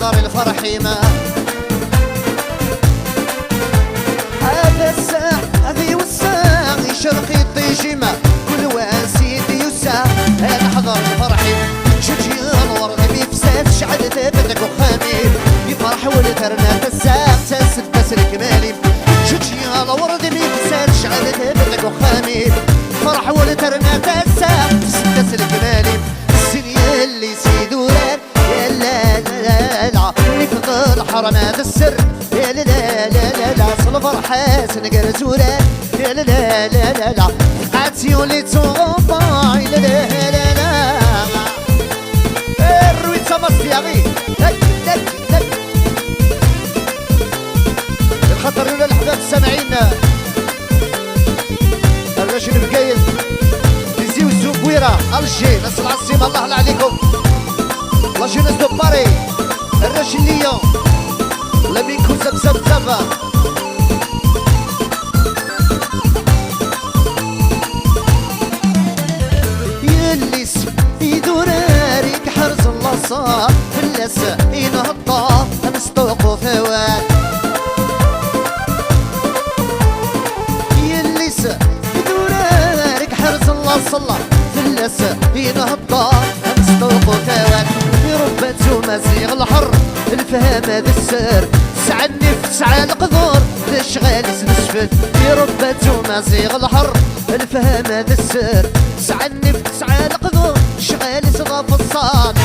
نحضر الفرح ما هذا الساعة هذه والساعة يشرق الطيجمة كل واسيدي يساع نحضر الفرح شجي الورد بيفساد شعل ثابتك وخامي يفرح والترنا تساق تسدس الكمالي شجي الورد بيفساد شعل ثابتك وخامي فرح والترنا تساق تسدس الكمالي السنية اللي سيدوران يا لا لا لا لا نفضل حرمات السر يا لا لا لا لا صل فرحة سنقر زوران يا لا لا لا لا لا عاتيون اللي توفى يا لا لا لا لا الروي تمص يا غي لك لك لك الخطر ولا الحباب السامعين الرجل بقايل تزيو الزبويرة الجي ناس العاصمة الله عليكم لا جونس دو باري الرجل ليون لا بينكو زبزب زبا يلي يدور ريك حرز الله صار في اللسة ينهضى نستوقو ثوان يلي يدور ريك حرز الله صلى في اللسة ينهضى نستوقو ثوان في ربة مزيغ الحر الفهم هذا السر سعى النفس سعى القدور الاشغال نسفل في ربة مزيغ الحر الفهم هذا السر سعى النفس سعى القدور الاشغال صغى في الصاد